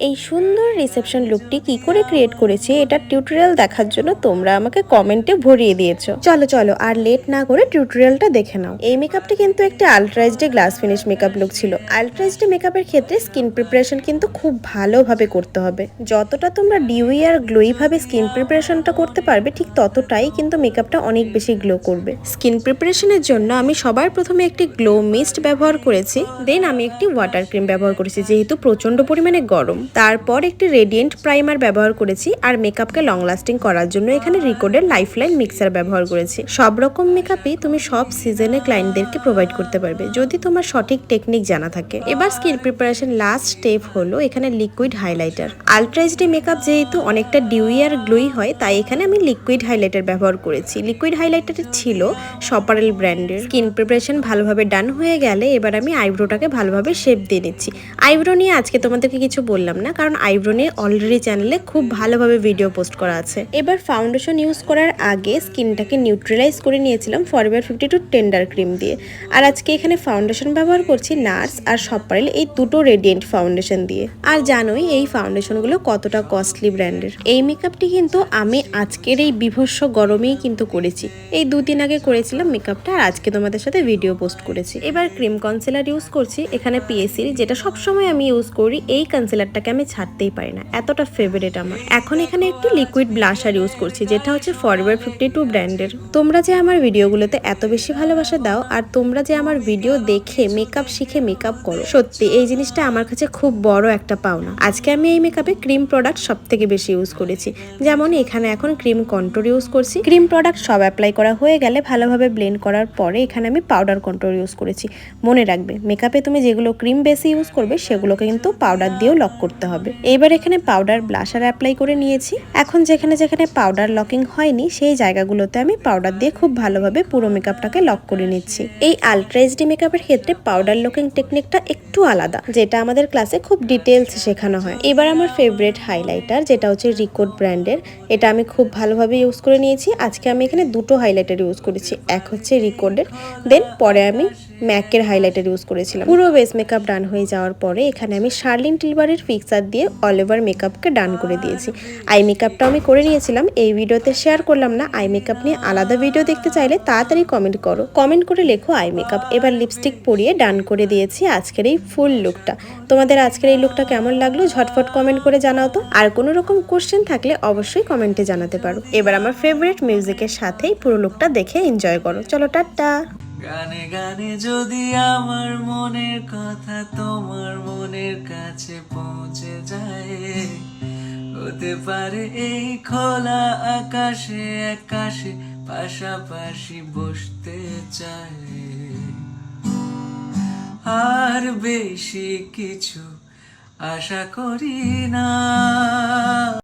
এই সুন্দর রিসেপশন লুকটি কি করে ক্রিয়েট করেছি এটা টিউটোরিয়াল দেখার জন্য তোমরা আমাকে কমেন্টে ভরিয়ে দিয়েছো। চলো চলো আর লেট না করে টিউটোরিয়ালটা দেখে নাও। এই মেকআপটি কিন্তু একটা আলট্রাইজড গ্লাস ফিনিশ মেকআপ লুক ছিল। আলট্রাইজড মেকআপের ক্ষেত্রে স্কিন প্রিপারেশন কিন্তু খুব ভালোভাবে করতে হবে। যতটা তোমরা ডিউই আর গ্লোই ভাবে স্কিন প্রিপারেশনটা করতে পারবে ঠিক ততটাই কিন্তু মেকআপটা অনেক বেশি গ্লো করবে। স্কিন প্রিপারেশনের জন্য আমি সবার প্রথমে একটি গ্লো মিস্ট ব্যবহার করেছি, দেন আমি একটি ওয়াটার ক্রিম ব্যবহার করেছি যেহেতু প্রচন্ড পরিমাণে গরম। তারপর একটি রেডিয়েন্ট প্রাইমার ব্যবহার করেছি আর মেকআপকে লং লাস্টিং করার জন্য এখানে রিকোডের লাইফলাইন মিক্সার ব্যবহার করেছি। সব রকম মেকআপই তুমি সব সিজনে ক্লায়েন্টদেরকে প্রোভাইড করতে পারবে যদি তোমার সঠিক টেকনিক জানা থাকে। এবার স্কিন প্রিপারেশন লাস্ট স্টেপ হলো এখানে লিকুইড হাইলাইটার। আলট্রাইজড মেকআপ যেহেতু অনেকটা ডিউই আর গ্লোই হয় তাই এখানে আমি লিকুইড হাইলাইটার ব্যবহার করেছি। লিকুইড হাইলাইটার ছিল সপারেল ব্র্যান্ডের। স্কিন প্রিপারেশন ভালোভাবে ডান হয়ে গেলে এবার আমি আইব্রোটাকে ভালোভাবে শেপ দিয়ে নিচ্ছি। আইব্রো নিয়ে আজকে তোমাদেরকে কিছু বললাম না কারণ আইব্রো নিয়ে অলরেডি চ্যানেলে খুব ভালোভাবে ভিডিও পোস্ট করা আছে। এবার ফাউন্ডেশন ইউজ করার আগে স্কিনটাকে নিউট্রালাইজ করে নিয়েছিলাম ফরএভার 52 টেন্ডার ক্রিম দিয়ে। আর আজকে এখানে ফাউন্ডেশন ব্যবহার করছি নার্স আর সপারেল এই দুটো রেডিয়েন্ট ফাউন্ডেশন দিয়ে। আর জানোই এই ফাউন্ডেশনগুলো কতটা কস্টলি ব্র্যান্ডের। এই মেকআপটি কিন্তু আমি আজকের এই বিভৎস গরমেই কিন্তু করেছি। এই 2 দিন আগে করেছিলাম মেকআপটা আর আজকে তোমাদের সাথে ভিডিও পোস্ট করেছি। এবার ক্রিম কনসিলার ইউজ করছি এখানে পিএসির, যেটা সবসময় আমি ইউজ করি। এই কনসিলারটাকে আমি ছাড়তেই পারি না, এতটা ফেভারিট আমার। এখন এখানে একটু লিকুইড ব্লাশার ইউজ করছি যেটা হচ্ছে ফরএভার 52 ব্র্যান্ডের। তোমরা যে আমার ভিডিওগুলোতে এত বেশি ভালোবাসা দাও আর তোমরা যে আমার ভিডিও দেখে মেকআপ শিখে মেকআপ করো, সত্যি এই জিনিসটা আমার কাছে খুব বড় একটা পাওনা। আজকে আমি এই মেকআপে ক্রিম প্রোডাক্ট সব থেকে বেশি ইউজ করেছি। যেমন এখানে এখন ক্রিম কন্ট্রোল ইউজ করছি। ক্রিম প্রোডাক্ট সব অ্যাপ্লাই করা হয়ে গেলে ভালোভাবে ব্লেন্ড করার পরে এখানে আমি পাউডার কন্ট্রোল ইউজ করেছি। মনে রাখবে মেকআপে তুমি যেগুলো ক্রিম বেশি ইউজ করবে সেগুলোকে কিন্তু পাউডার দিয়েও লক করতে হবে। এবার এখানে পাউডার ব্লাশার অ্যাপ্লাই করে নিয়েছি। এখন যেখানে যেখানে পাউডার লকিং হয়নি সেই জায়গাগুলোতে আমি পাউডার দিয়ে খুব ভালোভাবে পুরো মেকআপটাকে লক করে নিচ্ছি। এই আলট্রাইজড মেকআপের ক্ষেত্রে পাউডার লকিং টেকনিকটা একটু আলাদা, যেটা আমাদের ক্লাসে খুব ডিটেলস শেখানো হয়। এবার আমার ফেভারিট হাইলাইটার যেটা হচ্ছে রিকোড ব্র্যান্ডের, এটা আমি খুব ভালোভাবে ইউজ করে নিয়েছি। আজকে আমি এখানে দুটো হাইলাইটার ইউজ করেছি, এক হচ্ছে রিকোডের, দেন পরে আমি ম্যাকের হাইলাইটার ইউজ করেছিলাম। পুরো বেস মেকআপ ডান হয়ে যাওয়ার পরে এখানে আমি শার্লিন টিলবারের ফিক্সার দিয়ে অল ওভার মেকআপকে ডান করে দিয়েছি। আই মেকআপটা আমি করে নিয়েছিলাম, এই ভিডিওতে শেয়ার করলাম না। আই মেকআপ নিয়ে আলাদা ভিডিও দেখতে চাইলে তাড়াতাড়ি কমেন্ট করো, কমেন্ট করে লেখো আই মেকআপ। এবার লিপস্টিক পরিয়ে ডান করে দিয়েছি আজকের এই ফুল লুকটা। তোমাদের আজকের এই লুকটা কেমন লাগলো ঝটফট কমেন্ট করে জানাও তো। আর কোনো রকম কোশ্চেন থাকলে অবশ্যই কমেন্টে জানাতে পারো। এবার আমার ফেভারিট মিউজিকের সাথেই পুরো লুকটা দেখে এনজয় করো। চলো টাটা। গানে গানে যদি আমার মনের কথা তোমার মনের কাছে পৌঁছে যায়, হতে পারে এই খোলা আকাশে আকাশে পাশাপাশি বসতে চাই। আর বেশি কিছু আশা করি না।